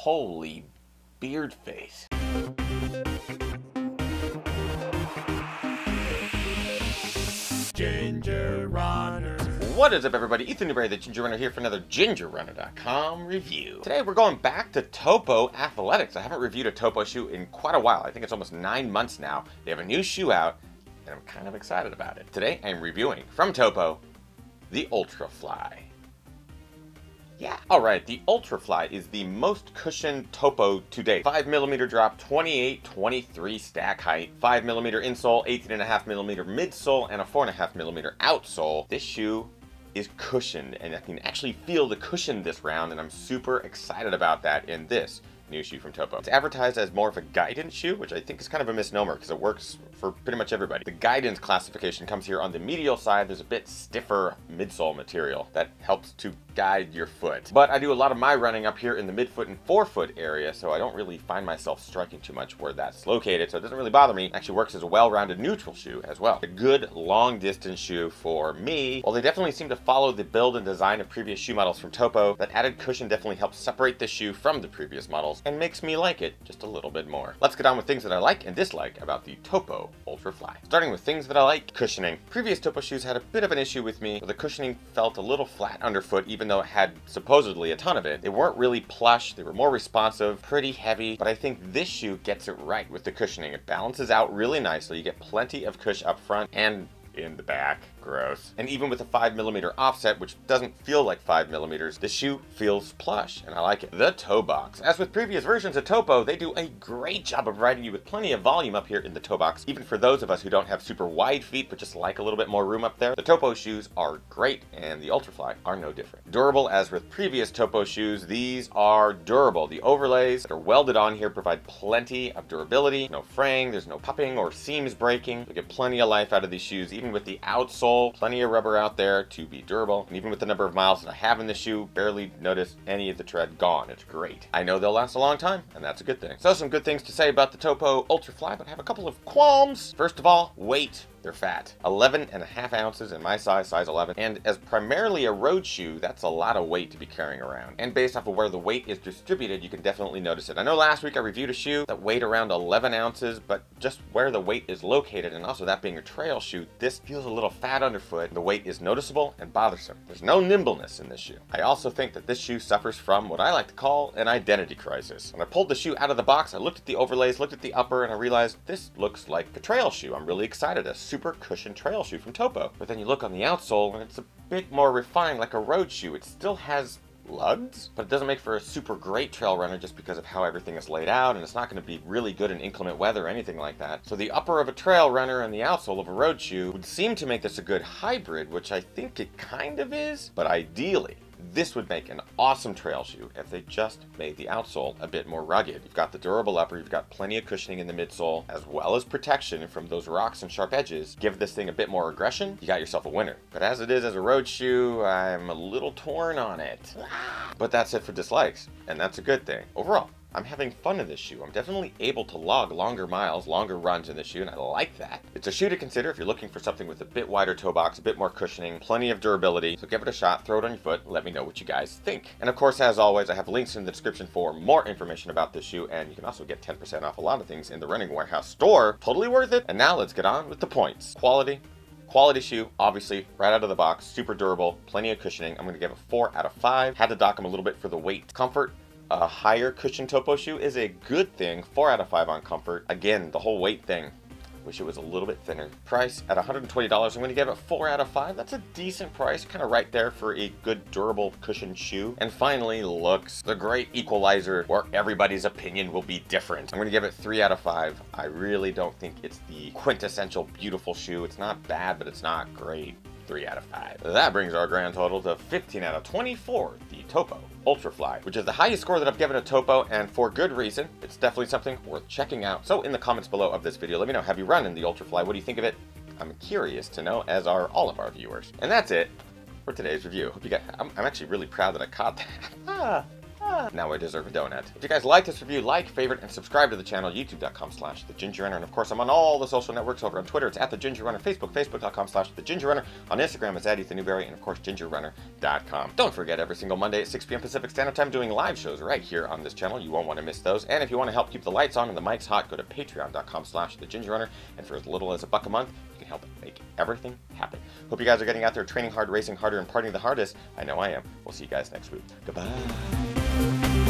Holy beard face. Ginger Runner. What is up, everybody? Ethan Newberry, the Ginger Runner, here for another gingerrunner.com review. Today we're going back to Topo Athletics. I haven't reviewed a Topo shoe in quite a while. I think it's almost 9 months now. They have a new shoe out, and I'm kind of excited about it. Today I am reviewing, from Topo, the UltraFly. Yeah. Alright, the UltraFly is the most cushioned Topo to date. 5mm drop, 28-23 stack height, 5mm insole, 18.5mm midsole, and a 4.5mm outsole. This shoe is cushioned, and I can actually feel the cushion this round, and I'm super excited about that in this new shoe from Topo. It's advertised as more of a guidance shoe, which I think is kind of a misnomer because it works for pretty much everybody. The guidance classification comes here on the medial side. There's a bit stiffer midsole material that helps to guide your foot. But I do a lot of my running up here in the midfoot and forefoot area, so I don't really find myself striking too much where that's located, so it doesn't really bother me. It actually works as a well-rounded neutral shoe as well. A good long-distance shoe for me. While they definitely seem to follow the build and design of previous shoe models from Topo, that added cushion definitely helps separate the shoe from the previous models and makes me like it just a little bit more. Let's get on with things that I like and dislike about the Topo UltraFly. Starting with things that I like: cushioning. Previous Topo shoes had a bit of an issue with me, where the cushioning felt a little flat underfoot, even though it had supposedly a ton of it. They weren't really plush, they were more responsive, pretty heavy, but I think this shoe gets it right with the cushioning. It balances out really nicely. You get plenty of cush up front and in the back. Gross. And even with a 5mm offset, which doesn't feel like 5mm, the shoe feels plush, and I like it. The toe box. As with previous versions of Topo, they do a great job of providing you with plenty of volume up here in the toe box, even for those of us who don't have super wide feet, but just like a little bit more room up there. The Topo shoes are great, and the UltraFly are no different. Durable. As with previous Topo shoes, these are durable. The overlays that are welded on here provide plenty of durability. No fraying, there's no popping or seams breaking. You get plenty of life out of these shoes, even with the outsole. Plenty of rubber out there to be durable, and even with the number of miles that I have in the shoe, barely notice any of the tread gone. It's great. I know they'll last a long time, and that's a good thing. So some good things to say about the Topo UltraFly, but I have a couple of qualms. First of all, weight. They're fat. 11.5 ounces in my size 11. And as primarily a road shoe, that's a lot of weight to be carrying around. And based off of where the weight is distributed, you can definitely notice it. I know last week I reviewed a shoe that weighed around 11 ounces, but just where the weight is located, and also that being a trail shoe, this feels a little fat underfoot. The weight is noticeable and bothersome. There's no nimbleness in this shoe. I also think that this shoe suffers from what I like to call an identity crisis. When I pulled the shoe out of the box, I looked at the overlays, looked at the upper, and I realized this looks like a trail shoe. I'm really excited. A super cushioned trail shoe from Topo. But then you look on the outsole and it's a bit more refined, like a road shoe. It still has lugs, but it doesn't make for a super great trail runner just because of how everything is laid out, and it's not going to be really good in inclement weather or anything like that. So the upper of a trail runner and the outsole of a road shoe would seem to make this a good hybrid, which I think it kind of is, but ideally this would make an awesome trail shoe if they just made the outsole a bit more rugged. You've got the durable upper, you've got plenty of cushioning in the midsole, as well as protection from those rocks and sharp edges. Give this thing a bit more aggression, you got yourself a winner. But as it is as a road shoe, I'm a little torn on it. But that's it for dislikes, and that's a good thing. Overall, I'm having fun in this shoe. I'm definitely able to log longer miles, longer runs in this shoe, and I like that. It's a shoe to consider if you're looking for something with a bit wider toe box, a bit more cushioning, plenty of durability. So give it a shot, throw it on your foot, and let me know what you guys think. And of course, as always, I have links in the description for more information about this shoe, and you can also get 10% off a lot of things in the Running Warehouse store. Totally worth it. And now let's get on with the points. Quality shoe, obviously, right out of the box, super durable, plenty of cushioning. I'm going to give it 4 out of 5. Had to dock them a little bit for the weight. Comfort. A higher cushion Topo shoe is a good thing. 4 out of 5 on comfort. Again, the whole weight thing. Wish it was a little bit thinner. Price at $120. I'm going to give it 4 out of 5. That's a decent price. Kind of right there for a good durable cushion shoe. And finally, looks. The great equalizer where everybody's opinion will be different. I'm going to give it 3 out of 5. I really don't think it's the quintessential beautiful shoe. It's not bad, but it's not great. 3 out of 5. That brings our grand total to 15 out of 24, the Topo UltraFly, which is the highest score that I've given a Topo, and for good reason. It's definitely something worth checking out. So in the comments below of this video, let me know, have you run in the UltraFly? What do you think of it? I'm curious to know, as are all of our viewers. And that's it for today's review. Hope you guys, I'm actually really proud that I caught that. Now I deserve a donut. If you guys like this review, like, favorite, and subscribe to the channel, youtube.com/thegingerrunner. And of course, I'm on all the social networks over on Twitter. It's @thegingerrunner, Facebook, facebook.com/thegingerrunner. On Instagram, it's @EthanNewberry, and of course, gingerrunner.com. Don't forget, every single Monday at 6 p.m. Pacific Standard Time, doing live shows right here on this channel. You won't want to miss those. And if you want to help keep the lights on and the mics hot, go to patreon.com/thegingerrunner. And for as little as $1 a month, you can help make everything happen. Hope you guys are getting out there, training hard, racing harder, and partying the hardest. I know I am. We'll see you guys next week. Goodbye.